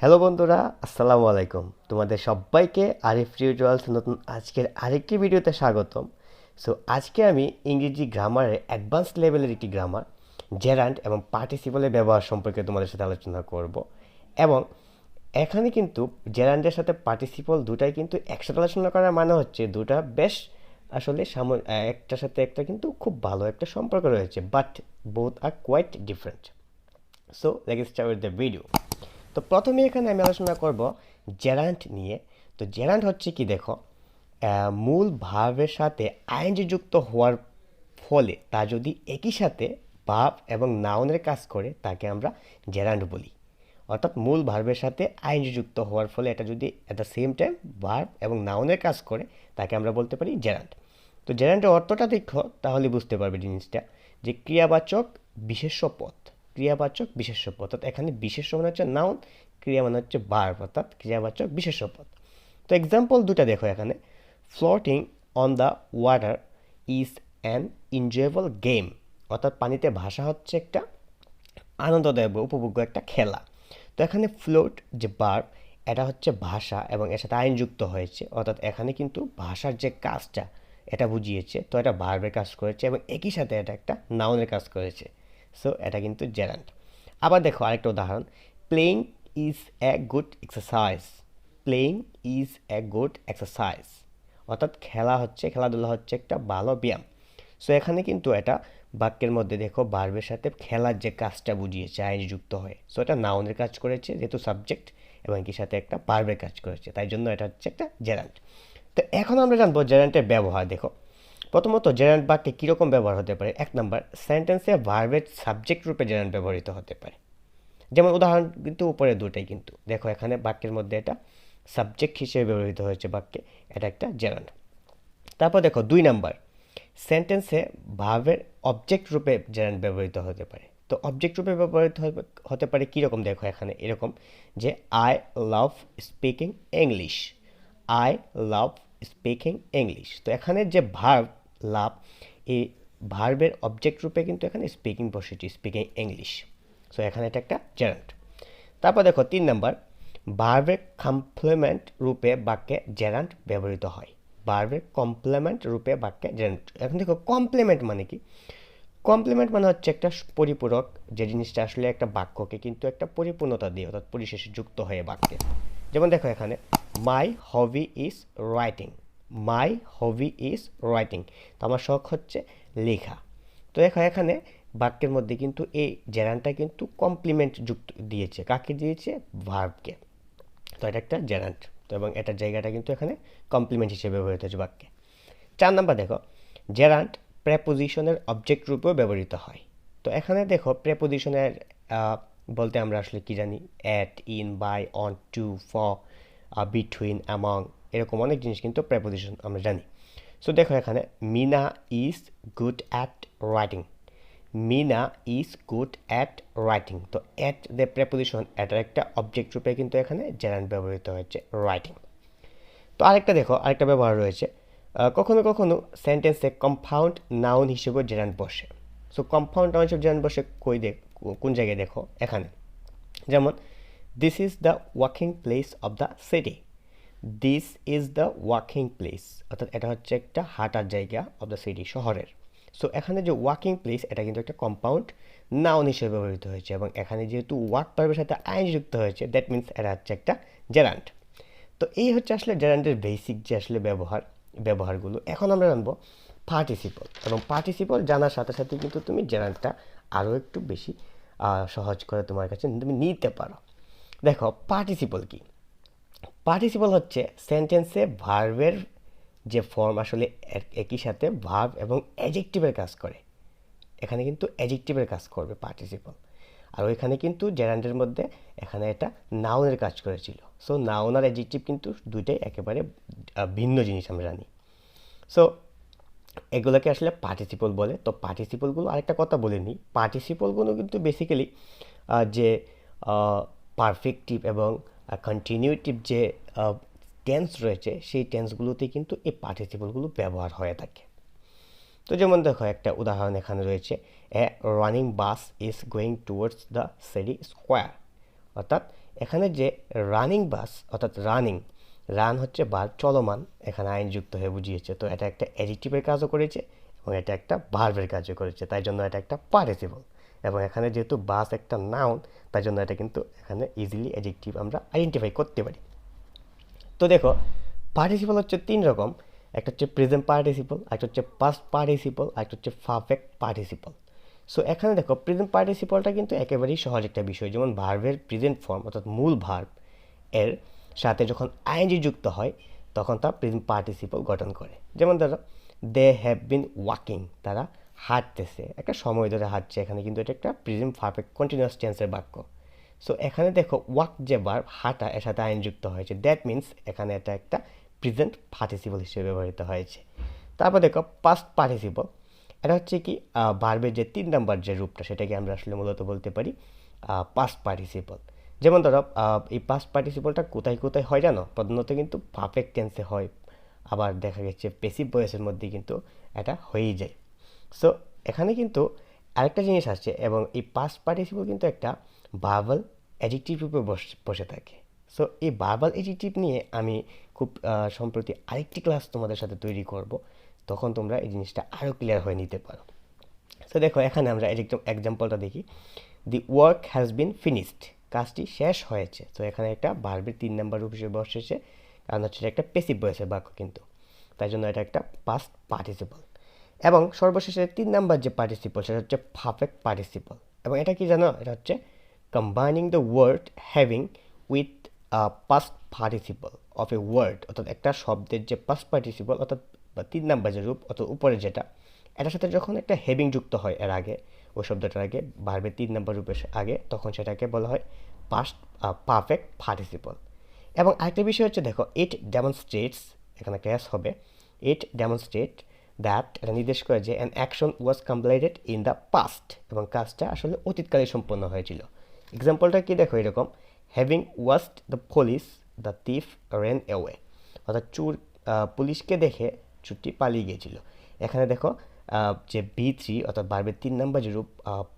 Hello বন্ধুরা, আসসালামু আলাইকুম। তোমাদের সবাইকে আরিফ টিউটোরিয়ালস নতুন আজকের আরেকটি ভিডিওতে স্বাগতম। সো আজকে আমি ইংরেজি গ্রামারের অ্যাডভান্স লেভেলের একটি গ্রামার জেরান্ড এবং পার্টিসিপলের ব্যবহার সম্পর্কে তোমাদের সাথে আলোচনা করব। এবং এখানে কিন্তু জেরান্ডের সাথে পার্টিসিপল দুটাই কিন্তু একসাথে আলোচনা করার মানে হচ্ছে দুটা বেশ আসলে একটার সাথে একটা কিন্তু খুব ভালো একটা সম্পর্ক রয়েছে, but both are quite different. So let's start with the video. তো প্রথমে এখানে আমি আলোচনা করব জেরান্ড নিয়ে। তো জেরান্ড হচ্ছে কি দেখো, মূল ভার্বের সাথে আইএনজি যুক্ত হওয়ার ফলে তা যদি একই সাথে ভার্ব এবং নাউনের কাজ করে তাকে আমরা জেরান্ড বলি। অর্থাৎ মূল ভার্বের সাথে আইএনজি যুক্ত হওয়ার ফলে এটা যদি at the same time verb এবং নাউনের কাজ করে তাকে আমরা বলতে পারি জেরান্ড। তো জেরান্ডের অর্থটা দেখো তাহলে বুঝতে পারবে জিনিসটা, যে ক্রিয়াবাচক বিশেষ্য পদ। ক্রিয়াবাচক বিশেষ্য পদ অর্থাৎ এখানে বিশেষ্য মানে হচ্ছে নাউন, ক্রিয়া মানে হচ্ছে ভার্ব অর্থাৎ ক্রিয়াবাচক বিশেষ্য পদ। তো এক্সাম্পল দুটা দেখো এখানে, floating on the water is an enjoyable game. অর্থাৎ পানিতে ভাসা হচ্ছে একটা আনন্দদায়ক বা উপভোগ্য একটা খেলা। তো এখানে ফ্লোট যে ভার্ব, এটা হচ্ছে ভাষা এবং এর সাথে আইন যুক্ত হয়েছে, অর্থাৎ এখানে কিন্তু ভাষার যে কাজটা এটা বুঝিয়েছে, তো এটা ভার্বের কাজ করেছে এবং একই সাথে এটা একটা নাউনের কাজ করেছে। সো এটা কিন্তু জেরান্ড। আবার দেখো আরেকটা উদাহরণ, playing is a good exercise. Playing is a good exercise অর্থাৎ খেলাধুলা হচ্ছে একটা ভালো ব্যায়াম। সো এখানে কিন্তু এটা বাক্যের মধ্যে দেখো ভার্বের সাথে খেলার যে কাজটা বুঝিয়েছে আইন যুক্ত হয়ে, সো এটা নাউনের কাজ করেছে যেহেতু সাবজেক্ট, এবং একই সাথে একটা ভার্বের কাজ করেছে, তাই জন্য এটা হচ্ছে একটা জেরান্ড। তো এখন আমরা জানবো জেরান্ডের ব্যবহার। দেখো প্রথমত জেরান্ড বাক্যে কীরকম ব্যবহার হতে পারে। এক নম্বর, সেন্টেন্সে ভার্বের সাবজেক্ট রূপে জেরান্ড ব্যবহৃত হতে পারে। যেমন উদাহরণ কিন্তু উপরে দুটাই কিন্তু দেখো, এখানে বাক্যের মধ্যে এটা সাবজেক্ট হিসেবে ব্যবহৃত হয়েছে বাক্যে, এটা একটা জেরান্ড। তারপর দেখো 2 নাম্বার, সেন্টেন্সে ভার্বের অবজেক্ট রূপে জেরান্ড ব্যবহৃত হতে পারে। তো অবজেক্ট রূপে ব্যবহৃত হতে পারে কীরকম, দেখো এখানে এরকম যে I love speaking English. I love speaking English. তো এখানে যে ভার্ব লাভ, এই ভার্বের অবজেক্ট রূপে কিন্তু এখানে স্পিকিং বসেছে, স্পিকিং ইংলিশ। সো এখানে এটা একটা জেরান্ড। তারপর দেখো 3 নাম্বার, ভার্বের কমপ্লিমেন্ট রূপে বাক্যে জেরান্ড ব্যবহৃত হয়। ভার্বের কমপ্লিমেন্ট রূপে বাক্যে জেরান্ড। এখন দেখো কমপ্লিমেন্ট মানে কি। কমপ্লিমেন্ট মানে হচ্ছে একটা পরিপূরক, যে জিনিসটা আসলে একটা বাক্যকে কিন্তু একটা পরিপূর্ণতা দিয়ে অর্থাৎ পরিশেষে যুক্ত হয়ে বাক্যে। যেমন দেখো এখানে my hobby is writing. My hobby is writing, তো আমার শখ হচ্ছে লেখা। তো দেখো এখানে বাক্যের মধ্যে কিন্তু এই জেরান্ডটা কিন্তু কমপ্লিমেন্ট যুক্ত দিয়েছে, কাকে দিয়েছে, ভার্বকে। তো এটা একটা জেরান্ড। তো এবং এটার জায়গাটা কিন্তু এখানে কমপ্লিমেন্ট হিসেবে ব্যবহৃত হয়েছে বাক্যে। 4 নাম্বার দেখো, জেরান্ড প্রেপোজিশনের অবজেক্ট রূপেও ব্যবহৃত হয়। তো এখানে দেখো প্রেপোজিশনের বলতে আমরা আসলে কি জানি, at, in, by, on, to, for, between, among, এরকম অনেক জিনিস কিন্তু প্রেপোজিশন আমরা জানি। সো দেখো এখানে Meena is good at writing. Meena is good at writing. তো অ্যাট দ্য প্রেপোজিশন, এটার একটা অবজেক্ট রূপে কিন্তু এখানে জেরান্ড ব্যবহৃত হয়েছে, রাইটিং। তো আরেকটা দেখো, আরেকটা ব্যবহার রয়েছে, কখনো কখনো সেন্টেন্সে কম্পাউন্ড নাউন হিসেবেও জেরান্ড বসে। সো কম্পাউন্ড নাউন হিসেবে জেরান্ড বসে কোন জায়গায় দেখো এখানে, যেমন this is the walking place of the city. This is the walking place অর্থাৎ এটা হচ্ছে একটা হাঁটার জায়গা অফ দ্য সিটি, শহরের। সো এখানে যে ওয়াকিং প্লেস, এটা কিন্তু একটা কম্পাউন্ড নাউন হিসেবে ব্যবহৃত হয়েছে, এবং এখানে যেহেতু ওয়াক ভার্বের সাথে আইন যুক্ত হয়েছে, দ্যাট মিনস এটা হচ্ছে একটা জেরান্ড। তো এই হচ্ছে আসলে জেরান্ডের বেসিক যে আসলে ব্যবহারগুলো। এখন আমরা জানবো পার্টিসিপল, এবং পার্টিসিপল জানার সাথে সাথে কিন্তু তুমি জেরান্ডটা আরও একটু বেশি সহজ করে তোমার কাছে তুমি নিতে পারো। দেখো পার্টিসিপল কি। পার্টিসিপল হচ্ছে সেন্টেন্সে ভার্বের যে ফর্ম আসলে একই সাথে ভার্ব এবং অ্যাডজেক্টিভের কাজ করে। এখানে কিন্তু অ্যাডজেক্টিভের কাজ করবে পার্টিসিপল, আর ওইখানে কিন্তু জেরান্ডের মধ্যে এখানে এটা নাউনের কাজ করেছিল। সো নাউন আর অ্যাডজেক্টিভ কিন্তু দুইটাই একেবারে ভিন্ন জিনিস আমরা জানি। সো এগুলোকে আসলে পার্টিসিপল বলে। তো পার্টিসিপলগুলো আরেকটা কথা বলে নিই, পার্টিসিপলগুলো কিন্তু বেসিক্যালি যে পারফেক্টিভ এবং কন্টিনিউটিভ যে টেন্স রয়েছে, সেই টেন্সগুলোতে কিন্তু এই পার্টিসিপলগুলো ব্যবহার হয়ে থাকে। তো যেমন দেখো একটা উদাহরণ এখানে রয়েছে, a running bus is going towards the city square. অর্থাৎ এখানে যে রানিং বাস অর্থাৎ রান হচ্ছে ভার্ব চলমান, এখানে আইন যুক্ত হয়ে বুঝিয়েছে, তো এটা একটা অ্যাডজেক্টিভের কাজও করেছে এবং এটা একটা ভার্বের কাজও করেছে, তাই জন্য এটা একটা পার্টিসিপল। এবং এখানে যেহেতু বাস একটা নাউন, তাই জন্য এটা কিন্তু এখানে ইজিলি অ্যাডজেক্টিভ আমরা আইডেন্টিফাই করতে পারি। তো দেখো, পার্টিসিপল হচ্ছে তিন রকম, একটা হচ্ছে প্রেজেন্ট পার্টিসিপল, একটা হচ্ছে পাস্ট পার্টিসিপল, আর একটা হচ্ছে পারফেক্ট পার্টিসিপল। সো এখানে দেখো, প্রেজেন্ট পার্টিসিপলটা কিন্তু একেবারেই সহজ একটা বিষয়, যেমন ভার্বের প্রেজেন্ট ফর্ম অর্থাৎ মূল ভার্ব এর সাথে যখন আইএনজি যুক্ত হয় তখন তা প্রেজেন্ট পার্টিসিপল গঠন করে। যেমন ধরো, দে হ্যাভ বিন ওয়াকিং, তারা হাঁটতেছে, একটা সময় ধরে হাঁটছে, এখানে কিন্তু এটা একটা প্রেজেন্ট পারফেক্ট কন্টিনিউয়াস টেন্সের বাক্য। সো এখানে দেখো, ওয়াক যে ভার্ব হাঁটা এর সাথে আইন যুক্ত হয়েছে, দ্যাট মিন্স এখানে এটা একটা প্রেজেন্ট পার্টিসিপল হিসেবে ব্যবহৃত হয়েছে। তারপর দেখো পাস্ট পার্টিসিপল, এটা হচ্ছে কি ভার্বের যে 3 নাম্বার যে রূপটা সেটাকে আমরা আসলে মূলত বলতে পারি পাস্ট পার্টিসিপল। যেমন ধরো, এই পাস্ট পার্টিসিপলটা কোথায় কোথায় হয় জানো? প্রধানত কিন্তু পারফেক্ট টেন্সে হয়, আবার দেখা গেছে প্যাসিভ ভয়েসের মধ্যে কিন্তু এটা হয়েই যায়। সো এখানে কিন্তু আরেকটা জিনিস আসছে, এবং এই পাস্ট পার্টিসিপল কিন্তু একটা ভার্বাল অ্যাডজেক্টিভ রূপে বসে থাকে। সো এই ভার্বাল অ্যাডজেক্টিভ নিয়ে আমি খুব সম্প্রতি আরেকটি ক্লাস তোমাদের সাথে তৈরি করব, তখন তোমরা এই জিনিসটা আরও ক্লিয়ার হয়ে নিতে পারো। সো দেখো, এখানে আমরা এক্সাম্পলটা দেখি। The work has been finished, কাজটি শেষ হয়েছে। তো এখানে একটা ভার্বের 3 নাম্বার রূপ হিসেবে বসেছে, কারণ হচ্ছে একটা প্যাসিভ ভয়েসের বাক্য কিন্তু, তাই জন্য এটা একটা পাস্ট পার্টিসিপল। এবং সর্বশেষে 3 নাম্বার যে পার্টিসিপল সেটা হচ্ছে পারফেক্ট পার্টিসিপল, এবং এটা কি জানো? এটা হচ্ছে combining the word having with past participle of a word, অর্থাৎ একটা শব্দের যে পাস্ট পার্টিসিপল অর্থাৎ বা 3 নাম্বার যে রূপ অর্থাৎ উপরে যেটা, এটার সাথে যখন একটা হ্যাভিং যুক্ত হয় এর আগে, ওই শব্দটার আগে, ভার্বের 3 নাম্বার রূপের আগে, তখন সেটাকে বলা হয় পাস্ট পারফেক্ট পার্টিসিপল। এবং আরেকটা বিষয় হচ্ছে, দেখো, ইট ডেমনস্ট্রেটস, এখানে একটা এস হবে, ইট ডেমনস্ট্রেট দ্যাট, এটা নির্দেশ করে যে an action was completed in the past, এবং কাজটা আসলে অতীতকালে সম্পন্ন হয়েছিল। এক্সাম্পলটা কি দেখো এরকম, having watched the police the thief ran away, অর্থাৎ পুলিশকে দেখে চুরটি পালিয়ে গিয়েছিল। এখানে দেখো, যে বি3 অর্থাৎ ভার্বের 3 নাম্বার যে রূপ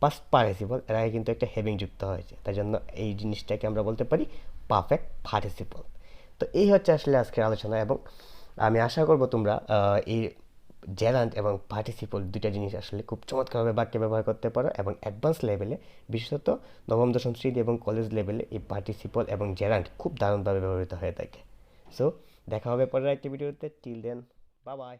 পাস্ট পার্টিসিপল, এর আগে কিন্তু একটা হ্যাভিং যুক্ত হয়েছে, তাই জন্য এই জিনিসটাকে আমরা বলতে পারি পারফেক্ট পার্টিসিপল। তো এই হচ্ছে আসলে আজকের আলোচনা, এবং আমি আশা করব তোমরা এই জেরান্ড এবং পার্টিসিপল দুইটা জিনিস আসলে খুব চমৎকারভাবে বাক্যে ব্যবহার করতে পারো, এবং অ্যাডভান্স লেভেলে, বিশেষত নবম দশম শ্রেণী এবং কলেজ লেভেলে এই পার্টিসিপল এবং জেরান্ড খুব দারুণভাবে ব্যবহৃত হয়ে থাকে। সো দেখা হবে পরের একটি ভিডিওতে, টিল দেন, বাই বাই।